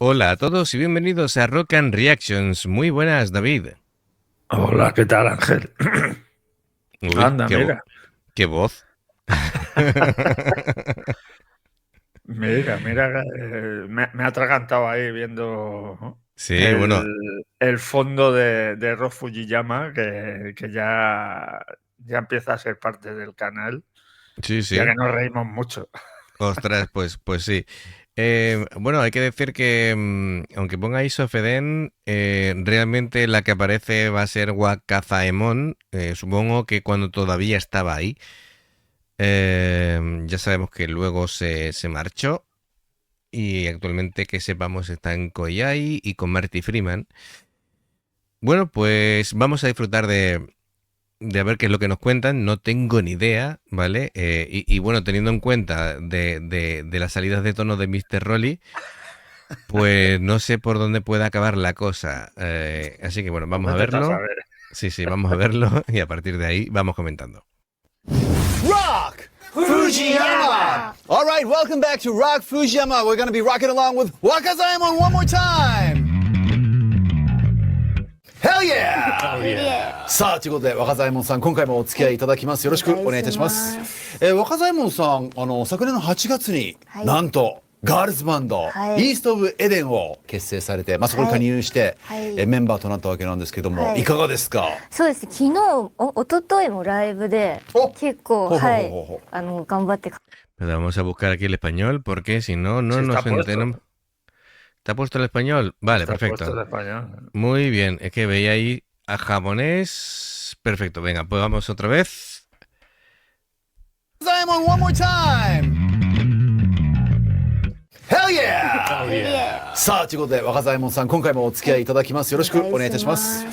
Hola a todos y bienvenidos a Rock and Reactions. Muy buenas, David. Hola, ¿qué tal, Ángel? Uy, Anda, mira, qué voz. mira, me ha atragantado ahí viendo Sí, bueno, el fondo de Rock Fujiyama, que ya empieza a ser parte del canal, sí, ya sí. que nos reímos mucho. Ostras, pues sí. Bueno, hay que decir que aunque ponga Isofeden, realmente la que aparece va a ser Wakazaemon. Supongo que cuando todavía estaba ahí. Ya sabemos que luego se marchó y actualmente que sepamos está en Koyai y con Marty Freeman. Bueno, pues vamos a disfrutar de a ver qué es lo que nos cuentan. No tengo ni idea, ¿vale? Y bueno, teniendo en cuenta de las salidas de tono de Mr. Rolly, pues no sé por dónde puede acabar la cosa. Así que bueno, Pues vamos a vete a verlo. saber. Sí, sí, vamos a verlo y a partir de ahí vamos comentando. Rock Fujiyama! All right, welcome back to Rock Fujiyama. We're going to be rocking along with Wakazaemon one more time. Hell yeah! さあ、ということで、若左衛門さん、今回もお付き合いいただきます。よろしくお願いいたします。若左衛門さん、昨年の8月に、はいなんと、ガールズバンド、はいイースト・オブ・エデンを結成されて、そこに加入して、はいメンバーとなったわけなんですけども、はいいかがですか？そうです昨日一昨日もライブでお結構ほうほうはいほうほう頑張って Pero vamos a buscar aquí el español porque si no, no Sí, nos está puesto. enteramos. ¿Está puesto el español? Vale, Está puesto perfecto. el español. Muy bien, es que veía ahí a japonés. Perfecto, venga, pues vamos otra vez. Wakazaemon one more time! Hell yeah! さあ、ということで、若左衛門さん、今回もお付き合いいただきます。よろしくお願いいたします。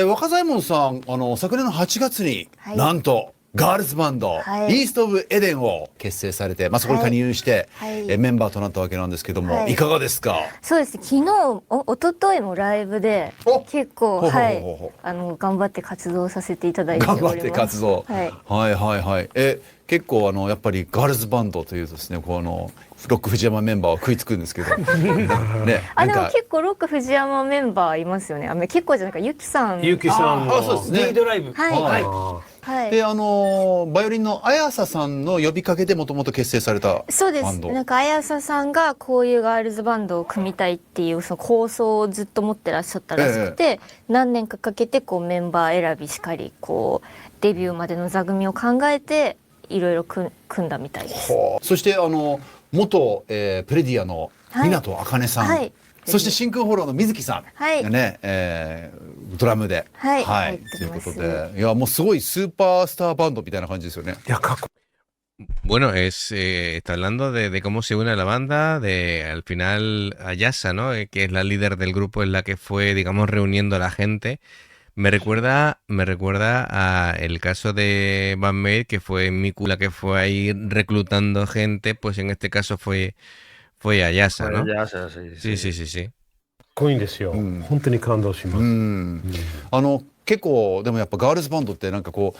若左衛門さん、昨年の8月に、はいなんと、ガールズバンド、はいイースト・オブ・エデンを結成されて、そこに加入して、はいメンバーとなったわけなんですけども、はいいかがですか？そうです昨日一昨日もライブでお結構ほうほうはいほう頑張って活動させていただいております頑張って活動。はいはいはいはい。結構やっぱりガールズバンドというとですね、こうロック藤山メンバーは食いつくんですけど、ね、でも結構ロック藤山メンバーいますよね結構じゃないかゆきさんゆきさんあそうですねの D ドライブ。はいはいでバイオリンの綾瀬さんの呼びかけでもともと結成されたそうですバンド。なんか綾瀬さんがこういうガールズバンドを組みたいっていうその構想をずっと持ってらっしゃったらしくて、何年かかけてこうメンバー選びしかりこうデビューまでの座組を考えていろいろ組んだみたいです。そして元、プレディアの湊あかねさん、はいそして真空フォローの水木さんはいがね、ドラムで、はい入ってというますことで、いやもうすごいスーパースターバンドみたいな感じですよね。いや、かっこBueno, está hablando de cómo se une la banda, de al final Ayasa, ¿no? Que es la líder del grupo, es la que fue, digamos, reuniendo a la gente. Me recuerda a el caso de Bandmate, que fue Miku la que fue ahí reclutando gente, pues en este caso fue Ayasa, ¿no? Ya sé, sí. Sí, sí, sí, sí. いいんですよ。本当に感動します。結構でもやっぱガールズバンドってなんかこう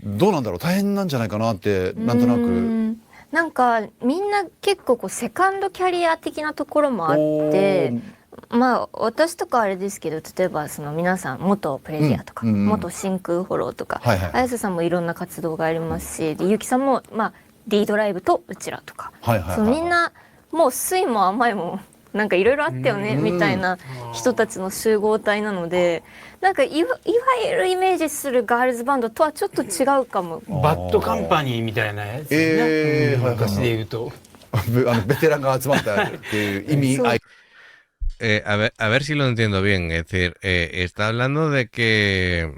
どうなんだろう、大変なんじゃないかなってなんとなく。なんかみんな結構こうセカンドキャリア的なところもあって私とかあれですけど例えばその皆さん元プレディアとか、元真空フォローとか、綾瀬さんもいろんな活動がありますしでゆきさんも、D ドライブとうちらとか、そのみんなもう酸いも甘いもなんかいろいろあったよねみたいな人たちの集合体なのでなんかいわゆるイメージするガールズバンドとはちょっと違うかも。バッドカンパニーみたいなやつね。昔で言うと。ベテランが集まったっていう意味合い。A ver si lo entiendo bien. Es decir, está hablando de que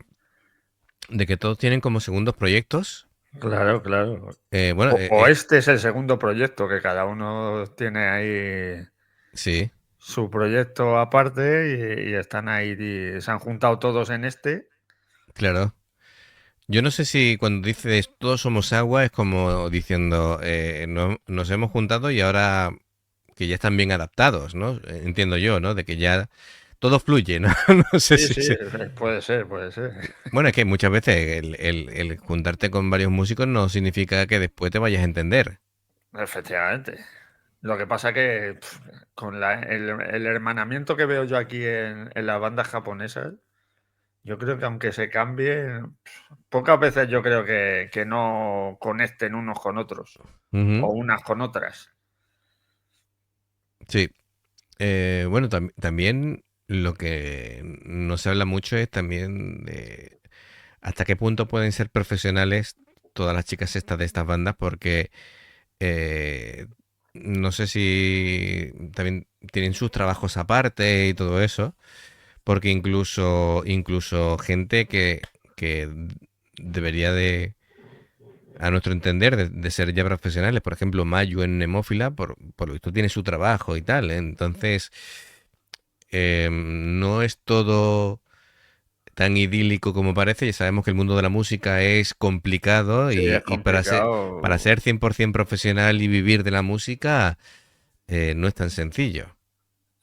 todos tienen como segundos proyectos. Claro. Bueno, Este es el segundo proyecto, que cada uno tiene ahí sí. su proyecto aparte y están ahí, y se han juntado todos en este. Claro. Yo no sé si cuando dices todos somos agua es como diciendo nos hemos juntado y ahora que ya están bien adaptados, ¿no? Entiendo yo, ¿no? De que ya todo fluye, ¿no? No sé si... Sí, puede ser. Bueno, es que muchas veces el juntarte con varios músicos no significa que después te vayas a entender. Efectivamente. Lo que pasa que con el hermanamiento que veo yo aquí en las bandas japonesas, yo creo que aunque se cambie, pocas veces yo creo que no conecten unos con otros o unas con otras. Sí. Bueno, también lo que no se habla mucho es también de hasta qué punto pueden ser profesionales todas las chicas estas de estas bandas, porque no sé si también tienen sus trabajos aparte y todo eso, porque incluso gente que debería de, a nuestro entender, de ser ya profesionales, por ejemplo, Mayu en Nemófila, por lo visto tiene su trabajo y tal, ¿eh? Entonces, no es todo tan idílico como parece. Ya sabemos que el mundo de la música es complicado Sí, es y para complicado. ser 100% profesional y vivir de la música no es tan sencillo.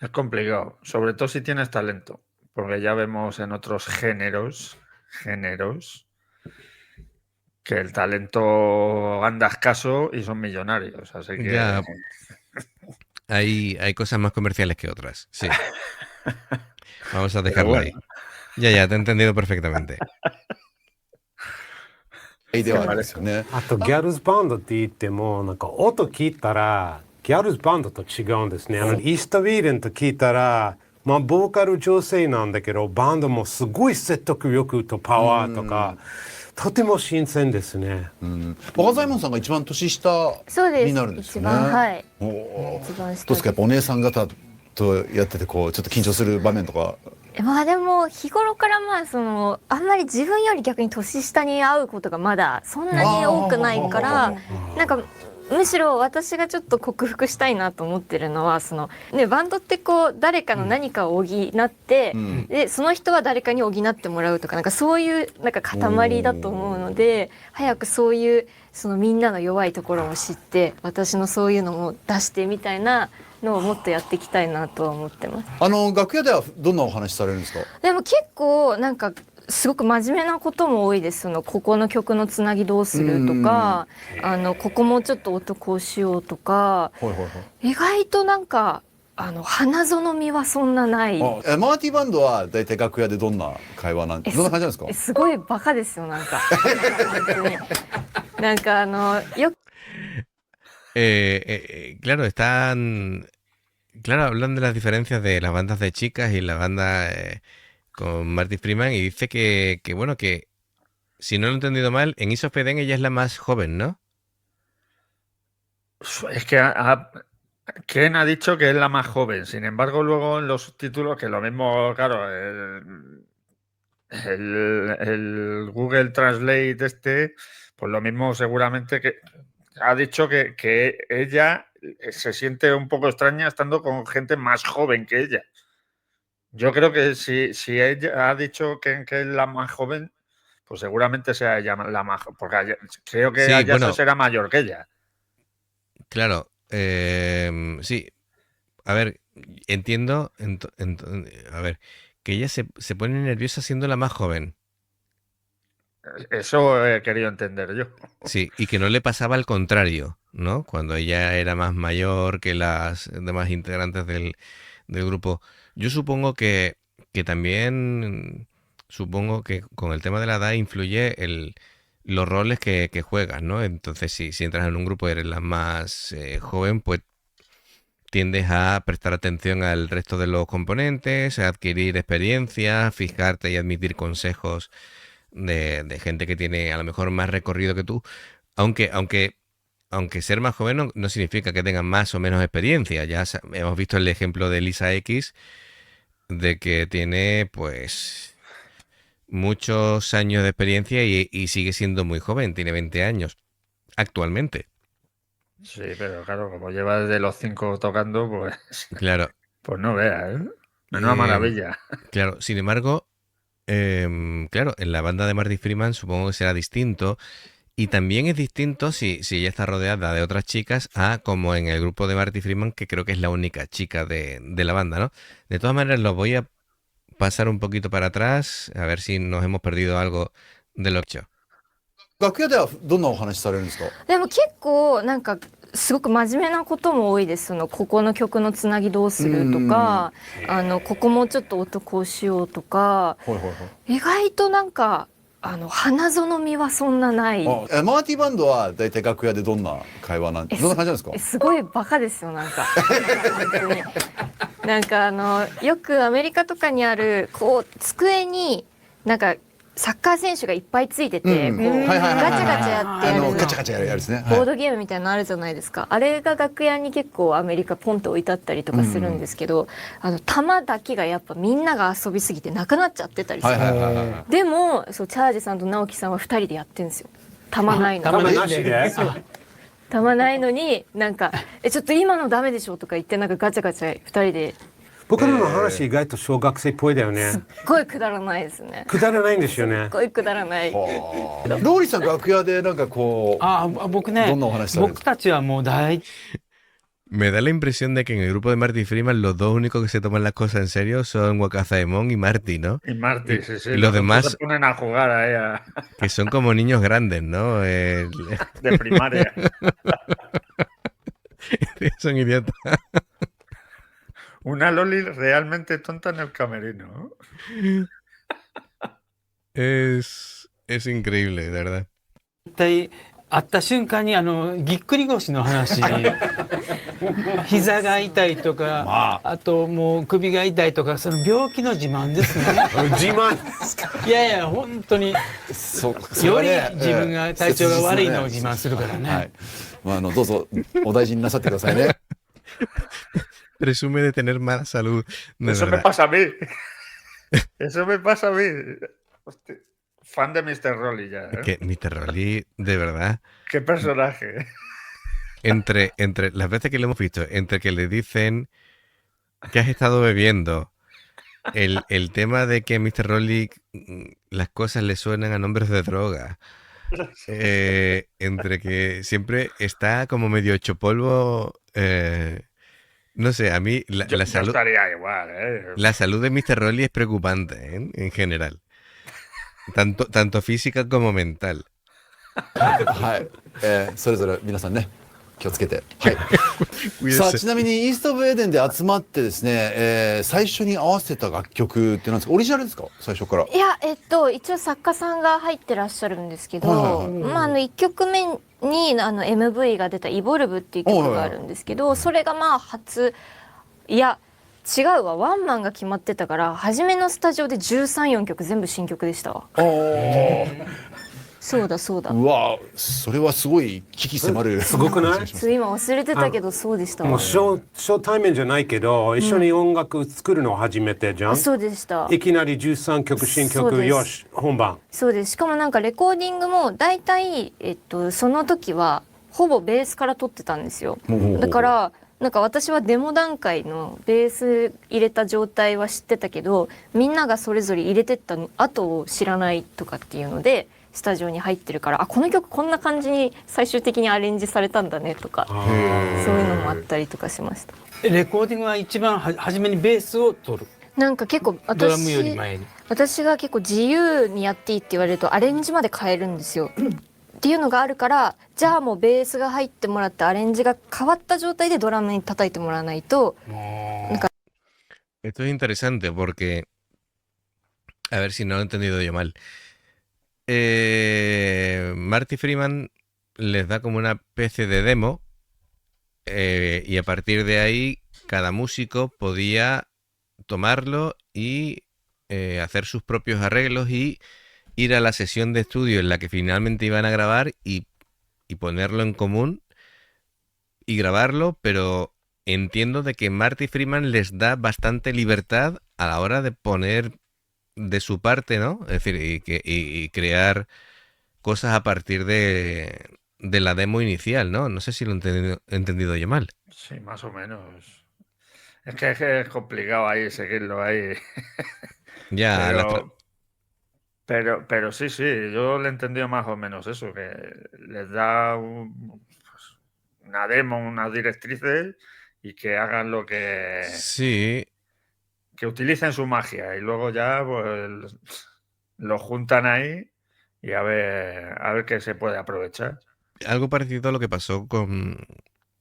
Es complicado, sobre todo si tienes talento, porque ya vemos en otros géneros que el talento anda escaso y son millonarios, así que Ya hay cosas más comerciales que otras, sí. Vamos a pero dejarlo bueno, ahí. Ya, te he entendido perfectamente. ではあるんですよね。あとギャルズバンドって言ってもなんか音聞いたらギャルズバンドと違うんですね。イースターウィーレンと聞いたらまあボーカル女性なんだけどバンドもすごい説得力とパワーとかとても新鮮ですね。若左衛門さんが一番年下そうです。になるんですよね。一番はい。おー一番下どうですか、やっぱお姉さん方とやっててこうちょっと緊張する場面とか。まあでも日頃からまあそのあんまり自分より逆に年下に会うことがまだそんなに多くないからなんかむしろ私がちょっと克服したいなと思ってるのはその、ね、バンドってこう誰かの何かを補って、でその人は誰かに補ってもらうとかなんかそういうなんか塊だと思うので早くそういうそのみんなの弱いところを知って私のそういうのも出してみたいなのをもっとやっていきたいなとは思ってます。楽屋ではどんなお話されるんですか。でも結構なんかすごく真面目なことも多いです。そのここの曲のつなぎどうするとか、ここもうちょっと音こうしようとか、意外となんか花園みはそんなない。マーティバンドはだいたい楽屋でどんな会話どんな感じなんですか。すごいバカですよなんか。本当になんかよくclaro, hablan de las diferencias de las bandas de chicas y la banda con Marty Freeman y dice bueno, que si no lo he entendido mal, en Ace of Eden ella es la más joven, ¿no? es que Ken ha dicho que es la más joven, sin embargo luego en los subtítulos que lo mismo, claro, el Google Translate pues lo mismo seguramente que ha dicho que ella se siente un poco extraña estando con gente más joven que ella. Yo creo que si ella ha dicho que es la más joven, pues seguramente sea ella la más joven, porque creo que Sí, Ayaso bueno, será mayor que ella. claro, sí. A ver, entiendo, a ver, que ella se pone nerviosa siendo la más joven. Eso he querido entender yo. Sí, y que no le pasaba al contrario, ¿no? Cuando ella era más mayor que las demás integrantes del grupo. Yo supongo que también, supongo que con el tema de la edad influye los roles que juegas, ¿no? Entonces, si entras en un grupo y eres la más joven, pues tiendes a prestar atención al resto de los componentes, a adquirir experiencia, fijarte y admitir consejos de gente que tiene a lo mejor más recorrido que tú, aunque ser más joven no significa que tengan más o menos experiencia. Ya hemos visto el ejemplo de Lisa X, de que tiene pues muchos años de experiencia y sigue siendo muy joven, tiene 20 años actualmente. Sí, pero claro, como lleva desde los 5 tocando, pues, Claro. pues no veas, ¿eh? Menuda maravilla. Claro, sin embargo, claro, en la banda de Marty Freeman supongo que será distinto. Y también es distinto si ella está rodeada de otras chicas a como en el grupo de Marty Freeman, que creo que es la única chica de la banda, ¿no? De todas maneras, lo voy a pasar un poquito para atrás, a ver si nos hemos perdido algo de lo hecho. 楽屋ではどんなお話されるんですか。でも結構なんかすごく真面目なことも多いです。ここの曲のつなぎどうするとか、ここもちょっと音こうしようとか、意外となんか花園みはそんなない。マーティバンドはだいたい楽屋でどんな会話どんな感じなんですか？すごいバカですよ、なんか本当になんかよくアメリカとかにあるこう机になんかサッカー選手がいっぱいついてて、こうガチャガチャやってやるガチャガチャやるですね。ボードゲームみたいなのあるじゃないですか。あれが楽屋に結構アメリカポンと置いてあったりとかするんですけど、玉だけがやっぱみんなが遊びすぎてなくなっちゃってたりする。でもそうチャージさんと直樹さんは2人でやってるんですよ。玉ないのに。玉なしで。玉ないのになんかちょっと今のダメでしょとか言ってなんかガチャガチャ2人で。僕らの話意外と小学生っぽいだよね。すっごいくだらないですね。くだらないんですよね。すっごいくだらない。ローリーさん楽屋でなんかこう僕ね、どんなお話されるんですか？僕たちはもうMe da la impresión de que en el grupo de Marty Freeman los dos únicos que se toman las cosas en serio son Wakazaemon y Marty, ¿no? Y Marty, sí, sí. Y los demás se ponen a jugar ahí que son como niños grandes, ¿no? de primaria. Son idiotas. Una Loli realmente tonta en el camerino. Es increíble, de verdad. 絶対会った瞬間にぎっくり腰の話膝が痛いとか、あともう首が痛いとか、その病気の自慢ですね。自慢ですか？いやいや本当により自分が体調が悪いのを自慢するからね。どうぞお大事になさってくださいね。Presume de tener mala salud. Eso me pasa a mí. Eso me pasa a mí. Hostia, fan de Mr. Rolly ya. Que Mr. Rolly, de verdad. Qué personaje. Entre las veces que lo hemos visto, entre que le dicen que has estado bebiendo, el tema de que a Mr. Rolly las cosas le suenan a nombres de droga, entre que siempre está como medio hecho polvo. No sé, a mí la salud. Yo estaría igual, La salud de Mr. Rolly es preocupante, en general. Tanto física como mental. はい、それぞれ皆さんね気をつけて。はい。さあちなみにイースト・オブ・エデンで集まってですね、最初に合わせた楽曲ってなんですか？オリジナルですか？最初から。いや一応作家さんが入ってらっしゃるんですけど、1曲目にMV が出た「イボルブ」っていう曲があるんですけど、それが初いや違うわ、ワンマンが決まってたから初めのスタジオで13、4曲全部新曲でしたわ。そうだそうだ。うわそれはすごい危機迫る。すごくない？今忘れてたけどそうでしたわ。もう初対面じゃないけど一緒に音楽作るの初めてじゃん。そうでした。いきなり13曲新曲よし本番。そうです。しかもなんかレコーディングもだいたいその時はほぼベースから撮ってたんですよ。だからなんか私はデモ段階のベース入れた状態は知ってたけど、みんながそれぞれ入れてった後を知らないとかっていうのでスタジオに入ってるから、この曲こんな感じに最終的にアレンジされたんだねとか、そういうのもあったりとかしました。レコーディングは一番初めにベースを取る。なんか結構ドラムより前に。私が結構自由にやっていいって言われるとアレンジまで変えるんですよ。っていうのがあるから、じゃあもうベースが入ってもらってアレンジが変わった状態でドラムに叩いてもらわないと。Esto es interesante porque, a ver si no lo he entendido yo mal. Marty Freeman les da como una especie de demo y a partir de ahí cada músico podía tomarlo y hacer sus propios arreglos y ir a la sesión de estudio en la que finalmente iban a grabar y ponerlo en común y grabarlo, pero entiendo de que Marty Freeman les da bastante libertad a la hora de poner de su parte, ¿no? Es decir, y crear cosas a partir de la demo inicial, ¿no? No sé si lo he entendido yo mal. Sí, más o menos. Es que es complicado ahí seguirlo ahí. Ya, pero sí, yo le he entendido más o menos eso, que les da una demo, unas directrices y que hagan lo que... Sí. Que utilicen su magia y luego ya pues lo juntan ahí y a ver qué se puede aprovechar. Algo parecido a lo que pasó con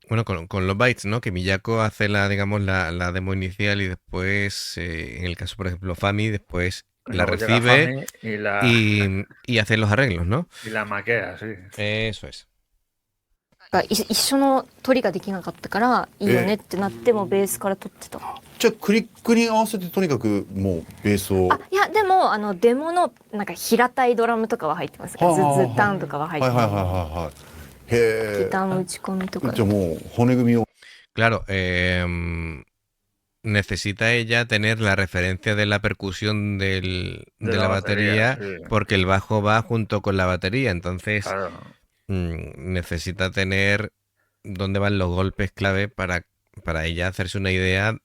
Bueno, con los bytes, ¿no? Que Miyako hace digamos, la demo inicial y después, en el caso, por ejemplo, Fami, después la Luego llega recibe Fami y hace los arreglos, ¿no? y la maquea, sí. Eso es. 一緒の取りができなかったからいいよねってなってもベースから取ってた。じゃあクリックに合わせてとにかくもうベースを。あ、いやでもデモのなんか平たいドラムとかは入ってます。ズッタンとかは入ってます。はい。へえ。ギターの打ち込みとか。じゃあもう骨組みを。Claro, necesita ella tener la referencia de la percusión de la batería, sí. porque el bajo va junto con la batería, entonces Claro. necesita tener dónde van los golpes clave para ella hacerse una idea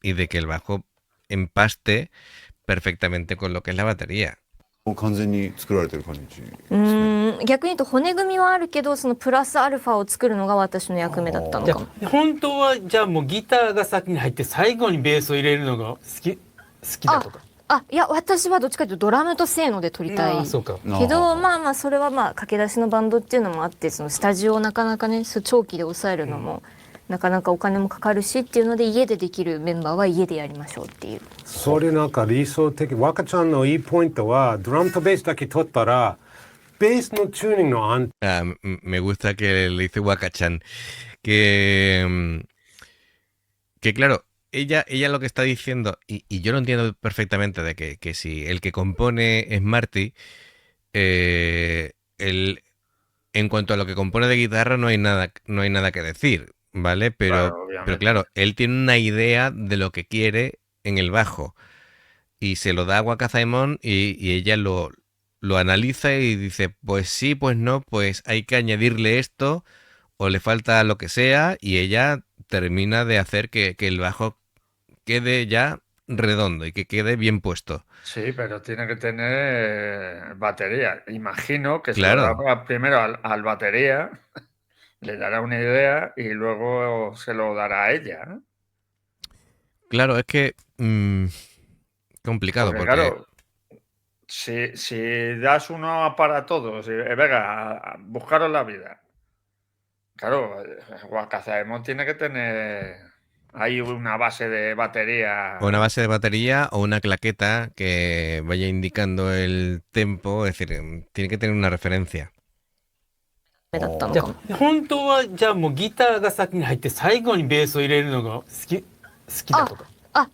y de que el bajo empaste perfectamente con lo que es la batería. もう完全に作られてる感じ。逆に言うと骨組みはあるけどそのプラスアルファを作るのが私の役目だったのかも。本当はじゃあもうギターが先に入って最後にベースを入れるのが好きだとか。いや私はどっちかというとドラムとせーので撮りたいそうかけどまあそれは駆け出しのバンドっていうのもあってそのスタジオをなかなかね長期で抑えるのも、なかなかお金もかかるしっていうので家でできるメンバーは家でやりましょうっていう。それなんか理想的。若ちゃんのいいポイントはドラムとベースだけ取ったらベースのチューニングの安定。Me gusta que le dice Wakachan que claro, ella lo que está diciendo, y yo lo entiendo perfectamente, de que si el que compone es Marty, en cuanto a lo que compone de guitarra no hay nada que decir, ¿vale? Pero claro, él tiene una idea de lo que quiere en el bajo y se lo da a Wakazaemon y ella lo analiza y dice, pues sí, pues no, pues hay que añadirle esto o le falta lo que sea, y ella termina de hacer que el bajo quede ya redondo y que quede bien puesto. Sí, pero tiene que tener batería. Imagino que Claro. se lo dará primero al batería, le dará una idea y luego se lo dará a ella, ¿no? Claro, es que complicado porque claro, si das uno para todos, venga, buscaros la vida. Claro, Wakazaemon tiene que tener ahí una base de batería. una base de batería o una claqueta que vaya indicando el tempo, es decir, tiene que tener una referencia. だったのじゃかも。あ本当はじゃあもうギターが先に入って最後にベースを入れるのが好きだとか。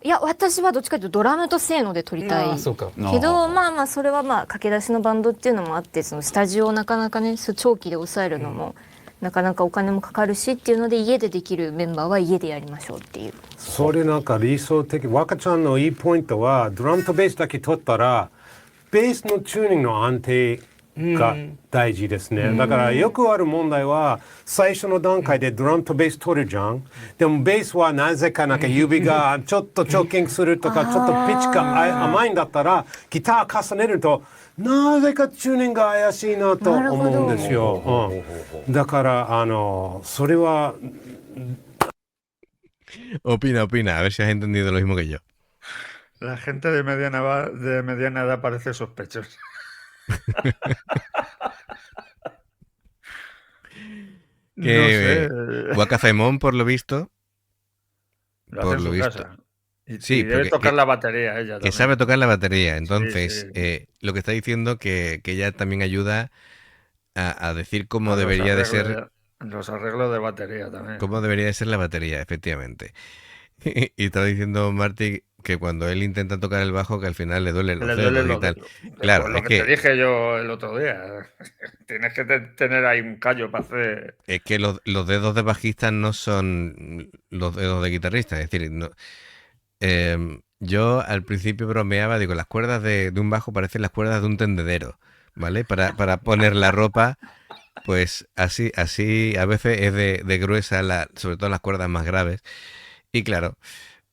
いや私はどっちかというとドラムとせーので撮りたいそうか。けどまあそれは駆け出しのバンドっていうのもあってそのスタジオをなかなかね長期で抑えるのも、なかなかお金もかかるしっていうので家でできるメンバーは家でやりましょうっていう。それなんか理想的。若ちゃんのいいポイントはドラムとベースだけ取ったらベースのチューニングの安定が大事ですね。だからよくある問題は最初の段階でドラムとベース取るじゃん。でもベースはなぜかなんか指がちょっとチョーキングするとかちょっとピッチが甘いんだったらギター重ねるとなぜかチューニングが怪しいなと思うんですよ。だからそれは Opina, a ver si has entendido lo mismo que yo. La gente de mediana edad parece sospechosa. Que No sé. Wakazaemon, por lo visto, Lo por hace en lo su visto. casa. Y Sí, debe porque- tocar que- la batería ella que también. sabe tocar la batería. Entonces, sí. lo que está diciendo que ella también ayuda a decir cómo A los debería de ser, arreglos los arreglos de batería también. cómo debería de ser la batería, efectivamente. Y está diciendo Marty que cuando él intenta tocar el bajo, que al final le duelen los Le dedos duelen y los tal. dedos. Claro, Pues lo es que te que, dije yo el otro día. Tienes que tener ahí un callo para hacer. es que los dedos de bajista no son los dedos de guitarrista. Es decir, no, yo al principio bromeaba, digo, las cuerdas de un bajo parecen las cuerdas de un tendedero, ¿vale? Para poner la ropa, pues así a veces es de gruesa, sobre todo las cuerdas más graves. Y claro,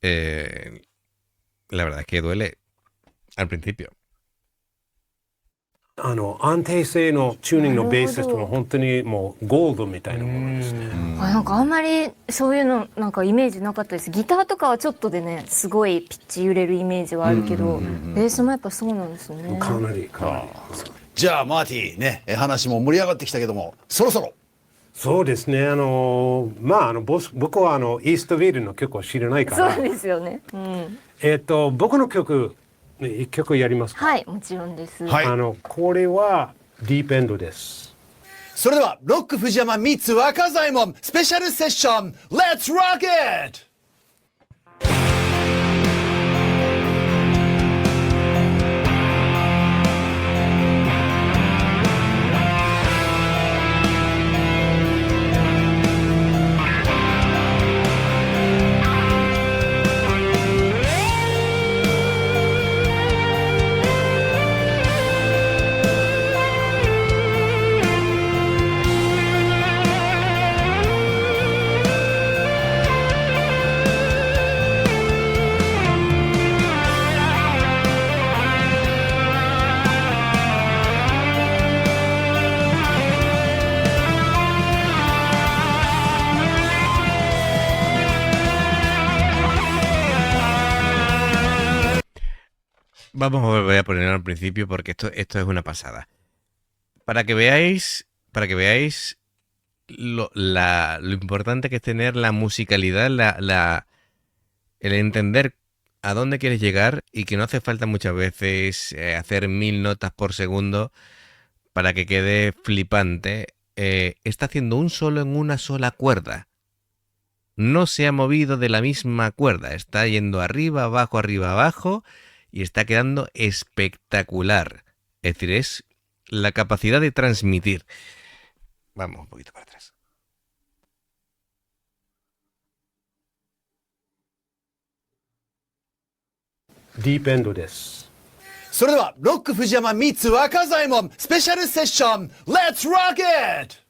la verdad es que duele al principio. 安定性のチューニングのベースとは本当にもうゴールドみたいなものですね。なんかあんまりそういうのなんかイメージなかったです。ギターとかはちょっとでねすごいピッチ揺れるイメージはあるけど、ベースもやっぱそうなんですね。かなり。じゃあマーティね話も盛り上がってきたけどもそろそろそうですね。僕はイーストビルの曲を知らないかそうら。ですよね。うん。僕の曲、一曲やりますか？はい、もちろんです。はいこれはディープエンドです。それではロック藤山3若左衛門スペシャルセッション Let's rock it! Vamos a volver a ponerlo al principio porque esto es una pasada. Para que veáis lo importante que es tener la musicalidad, el entender a dónde quieres llegar y que no hace falta muchas veces hacer 1000 notas por segundo para que quede flipante. Está haciendo un solo en una sola cuerda. No se ha movido de la misma cuerda. Está yendo arriba, abajo y está quedando espectacular. Es decir, es la capacidad de transmitir. Vamos un poquito para atrás. Deep End です。それではロック藤山3若左衛門スペシャルセッション Let's rock it!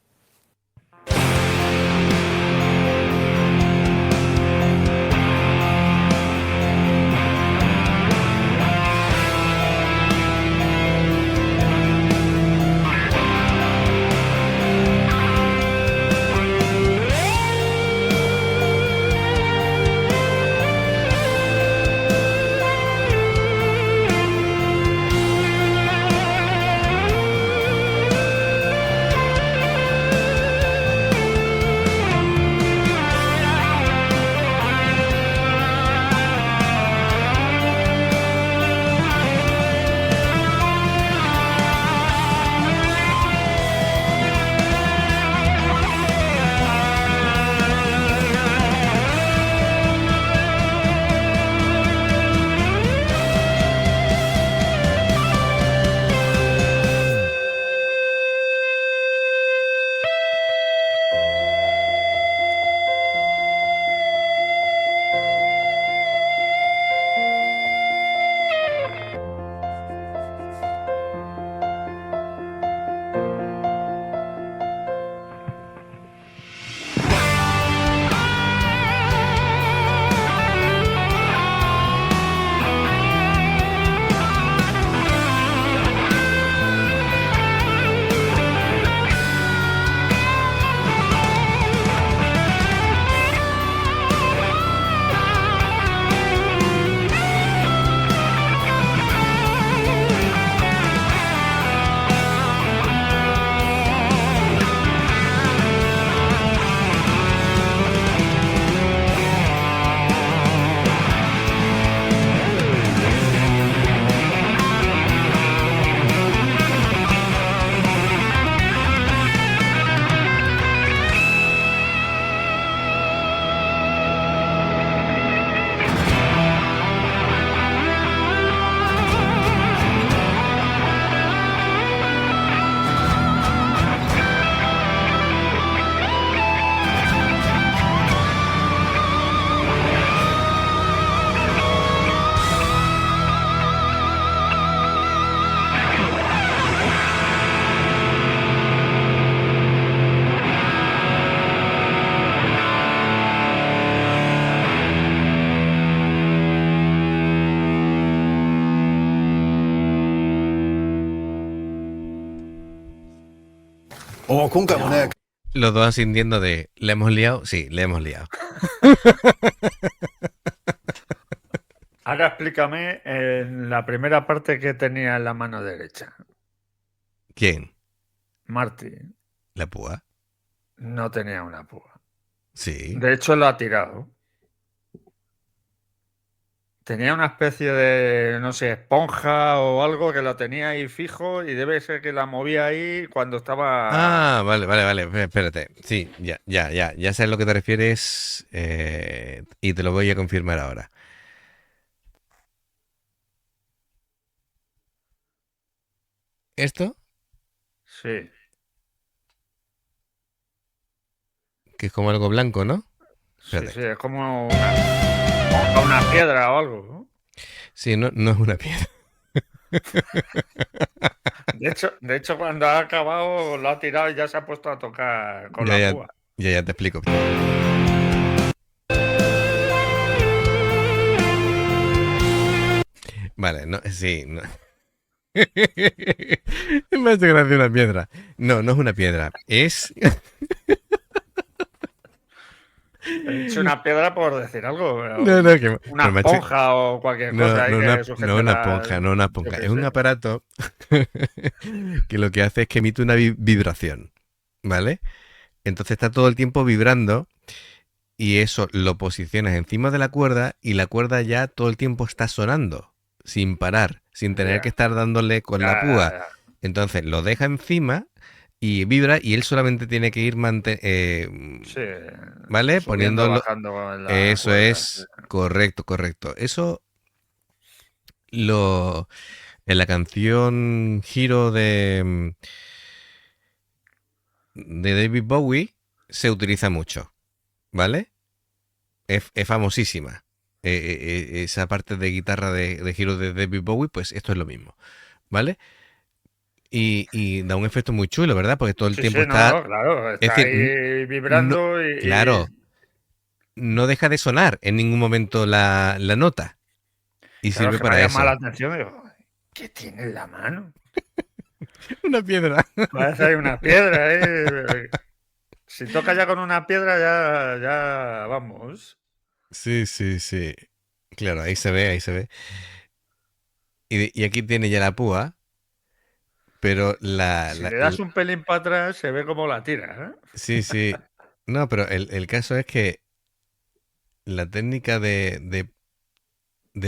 今回もね Los dos sintiendo de, ¿le hemos liado? Sí, le hemos liado. Ahora explícame en la primera parte que tenía en la mano derecha. ¿Quién? Marty. La púa. no tenía una púa. Sí. De hecho, lo ha tirado. Tenía una especie de, no sé, esponja o algo que lo tenía ahí fijo y debe ser que la movía ahí cuando estaba... Ah, vale, vale, vale. Espérate. Sí, ya sé a lo que te refieres y te lo voy a confirmar ahora. Esto, Sí, que es como algo blanco, ¿no? sí, Espérate. sí, es como una piedra o algo, ¿no? Sí, no, no es una piedra. De hecho, cuando ha acabado, lo ha tirado y ya se ha puesto a tocar con Ya, la ya, púa. ya te explico. Vale, no, sí, no. Me hace gracia una piedra. No, no es una piedra. Es. He dicho una piedra por decir algo, No, no, que. una Pero macho, esponja o cualquier no, cosa ahí no, que no sujete una la... esponja, no una Yo esponja. qué Es un sé. aparato que lo que hace es que emite una vibración. ¿Vale? Entonces está todo el tiempo vibrando y eso lo posicionas encima de la cuerda y la cuerda ya todo el tiempo está sonando, sin parar, sin tener que Ya, estar dándole con ya, la púa. ya, ya. Entonces lo deja encima y vibra y él solamente tiene que ir Sí, ¿vale? subiendo, Poniéndolo. bajando en la Eso cuerda. es correcto, correcto. Eso lo en la canción Hero de David Bowie se utiliza mucho, ¿vale? Es famosísima. Esa parte de guitarra de Hero de David Bowie, pues esto es lo mismo, ¿vale? Y da un efecto muy chulo, ¿verdad? Porque todo el Sí, tiempo sí, no, está. no, claro, Es está decir, ahí no, vibrando claro, no deja de sonar en ningún momento la nota. Y claro, es sirve que me ha para llamado la eso. atención. Digo, ¿qué tiene en la mano? Una piedra. Parece ahí una piedra, ¿eh? Si toca ya con una piedra, ya vamos. Sí, sí, sí. Claro, ahí se ve, ahí se ve. Y aquí tiene ya la púa, pero Si le das un pelín para atrás, se ve como la tira, ¿eh? sí, sí. No, pero el caso es que la técnica de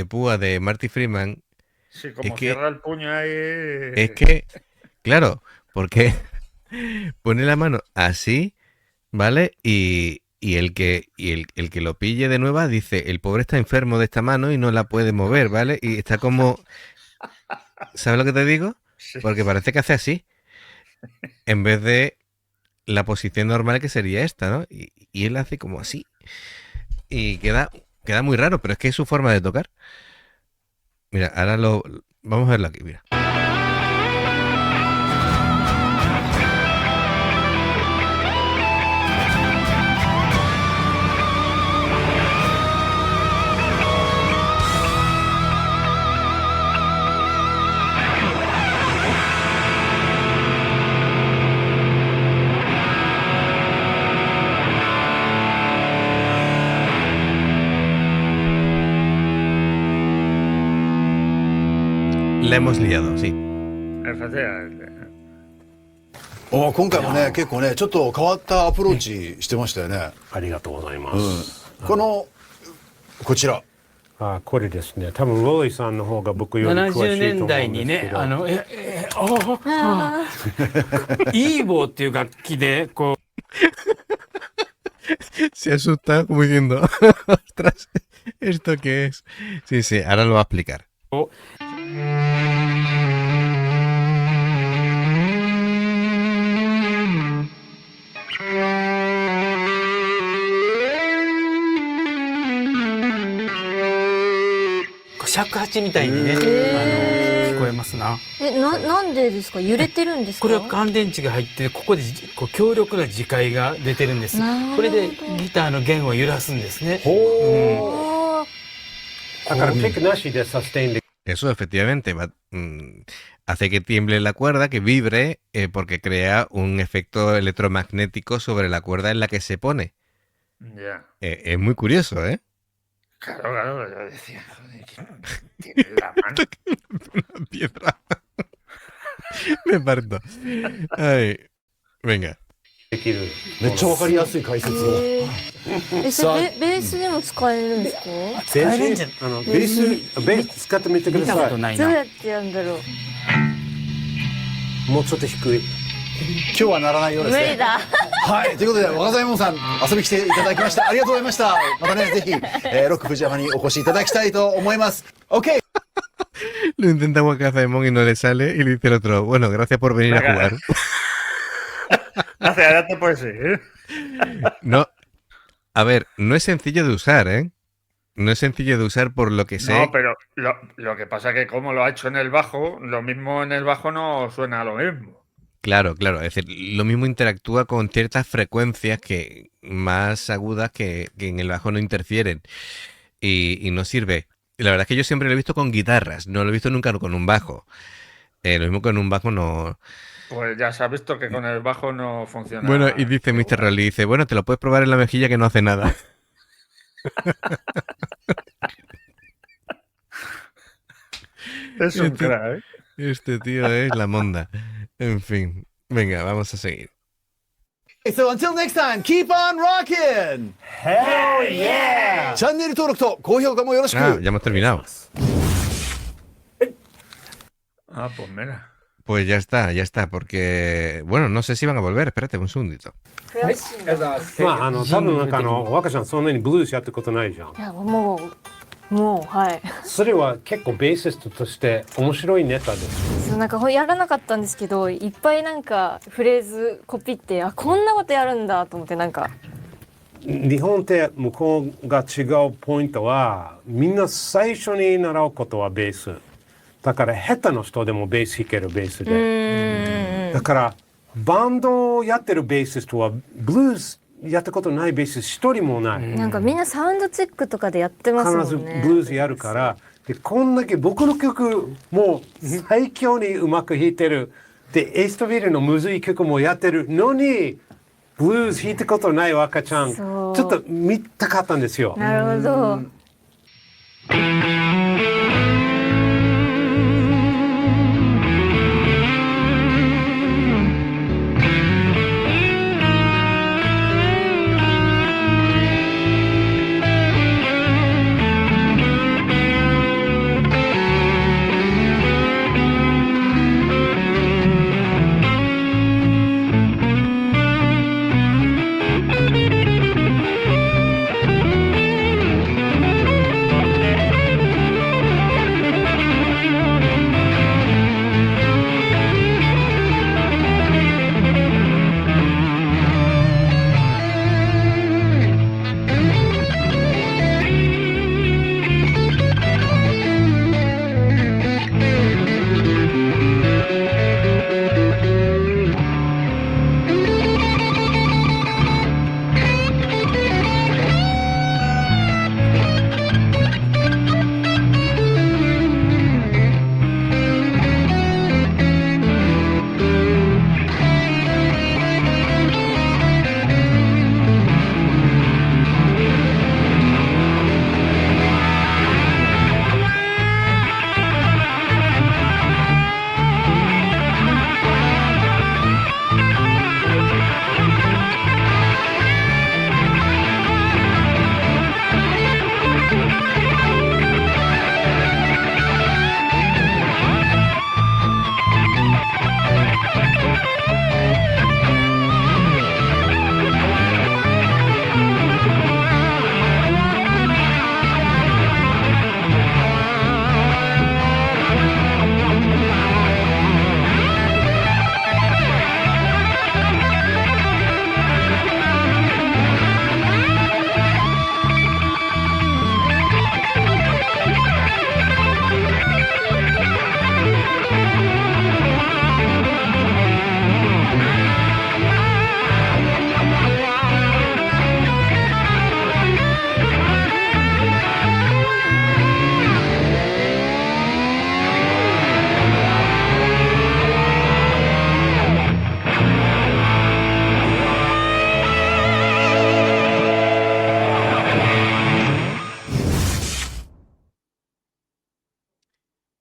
púa de Marty Freeman Sí, es como que, cierra el puño ahí. es que, claro, porque pone la mano así, ¿vale? Y el que lo pille de nueva dice, el pobre está enfermo de esta mano y no la puede mover, ¿vale? Y está como, ¿sabes lo que te digo? Sí, Porque sí. parece que hace así, en vez de la posición normal que sería esta, ¿no? Y él hace como así. Y queda muy raro, pero es que es su forma de tocar. Mira, ahora lo... Vamos a verlo aquí, mira. La hemos liado, sí. Efectivamente. 今回もね結構ねちょっと変わったアプローチしてましたよね。ありがとうございまうんす。こちら。あ、これですね。多分ロイさんの方が僕より詳しいと思うん70ですけど。年代にね、イーボーっていう楽器でこう Se asusta como diciendo, ostras, ¿esto qué es? Sí, sí, ahora lo va a explicar. 尺八みたいにね、聞こえますな。なんでですか？揺れてるんですか？これは乾電池が入ってここでこう強力な磁界が出てるんですなるほど。これでギターの弦を揺らすんですね。おーだからピックなしでサステインで Eso efectivamente hace que tiemble la cuerda, que vibre, porque crea un efecto electromagnético sobre la cuerda en la que se pone. Ya. Es muy curioso, ¿eh? Claro, claro. Yo decía, joder, ¿qué tiene en la mano? Una piedra. Me parto. Ay, venga. できる。めっちゃわかりやすい解説を。それベースでも使えるんですか？使えるんじゃベース使ってみてく見たこださい。とないな。どうやってやるんだろう。もうちょっと低い。今日はならないようですね。無理だ。はい、ということで若狭門さん遊びに来ていただきました。ありがとうございました。またねぜひ、ロック藤山にお越しいただきたいと思います。OK。Lo intenta Wakazemon y no le sale y le dice el otro, bueno, gracias por venir a jugar. Gracias, ya te puedes ir. No, a ver, no es sencillo de usar, ¿eh? No es sencillo de usar por lo que sé. No, pero lo que pasa es que como lo ha hecho en el bajo, lo mismo en el bajo no suena lo mismo. Claro, claro. Es decir, lo mismo interactúa con ciertas frecuencias que más agudas que en el bajo no interfieren y no sirve. Y la verdad es que yo siempre lo he visto con guitarras, no lo he visto nunca con un bajo. Lo mismo con un bajo no. Pues ya se ha visto que con el bajo no funciona. Bueno, y dice Mr. Rally, dice, bueno, te lo puedes probar en la mejilla que no hace nada. Es un crack, ¿eh? Este tío es la monda. En fin, venga, vamos a seguir. So until next time, keep on rocking! Hell yeah! チャンネル登録と高評価もよろしく。 Ah, ya hemos terminado. Ah, pues mira. Pues ya está, porque... Bueno, no sé si van a volver, espérate un segundito. 悔しいな。いまあ多分なんか若ちゃんそんなにブルースやったことないじゃん。やもうはい。それは結構ベーシストとして面白いネタです。そうなんかやらなかったんですけど、いっぱいなんかフレーズコピってこんなことやるんだと思ってなんか。日本って向こうが違うポイントはみんな最初に習うことはベース。だから下手の人でもベース弾けるベースで。だからバンドをやってるベーシストはブルースやったことないベース一人もない。なんかみんなサウンドチェックとかでやってますもんね。必ずブルースやるからでこんだけ僕の曲もう最強にうまく弾いてるでエイストビルのむずい曲もやってるのにブルース弾いたことない若ちゃんちょそうっと見たかったんですよ。なるほど。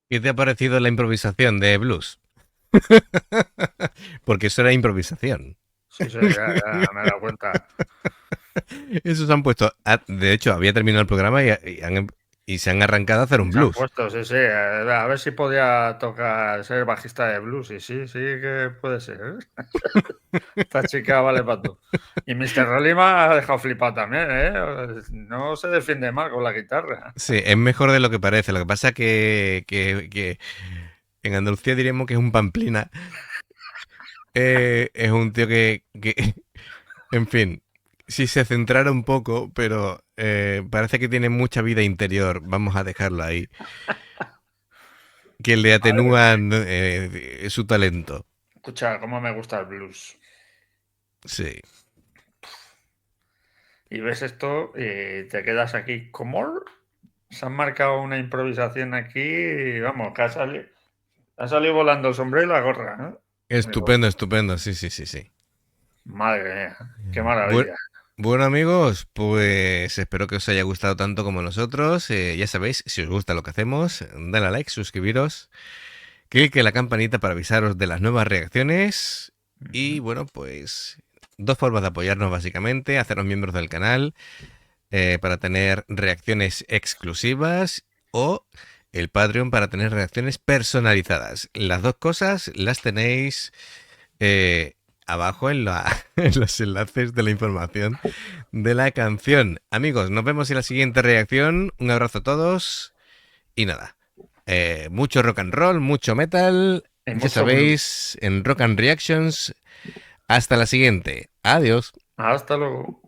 ¿Qué te ha parecido la improvisación de blues? Porque eso era improvisación. Sí, ya me he dado cuenta. Esos han puesto. De hecho, había terminado el programa y se han arrancado a hacer un Se han blues. puesto, sí. A ver si podía tocar, ser bajista de blues. Y sí que puede ser. Esta chica vale para tú. Y Mr. Rolly me ha dejado flipado también, ¿eh? No se defiende mal con la guitarra. Sí, es mejor de lo que parece. Lo que pasa que en Andalucía diríamos que es un pamplina. Es un tío en fin, si se centrara un poco, pero parece que tiene mucha vida interior. Vamos a dejarlo ahí. Que le atenúan su talento. Escucha, cómo me gusta el blues. Sí. Y ves esto y te quedas aquí. ¿Cómo? Se han marcado una improvisación aquí y vamos, que ha salido volando el sombrero y la gorra, ¿no? Estupendo, estupendo. Sí, sí, sí, sí. Madre mía, qué maravilla. Bueno amigos, pues espero que os haya gustado tanto como nosotros. Ya sabéis, si os gusta lo que hacemos, dale a like, suscribiros, clic en la campanita para avisaros de las nuevas reacciones. Y bueno, pues 2 formas de apoyarnos básicamente: haceros miembros del canal para tener reacciones exclusivas, o el Patreon para tener reacciones personalizadas. Las 2 cosas las tenéis abajo en los enlaces de la información de la canción. Amigos, nos vemos en la siguiente reacción. Un abrazo a todos. Y nada, mucho rock and roll, mucho metal. Ya sabéis, en Rock and Reactions. Hasta la siguiente. Adiós. Hasta luego.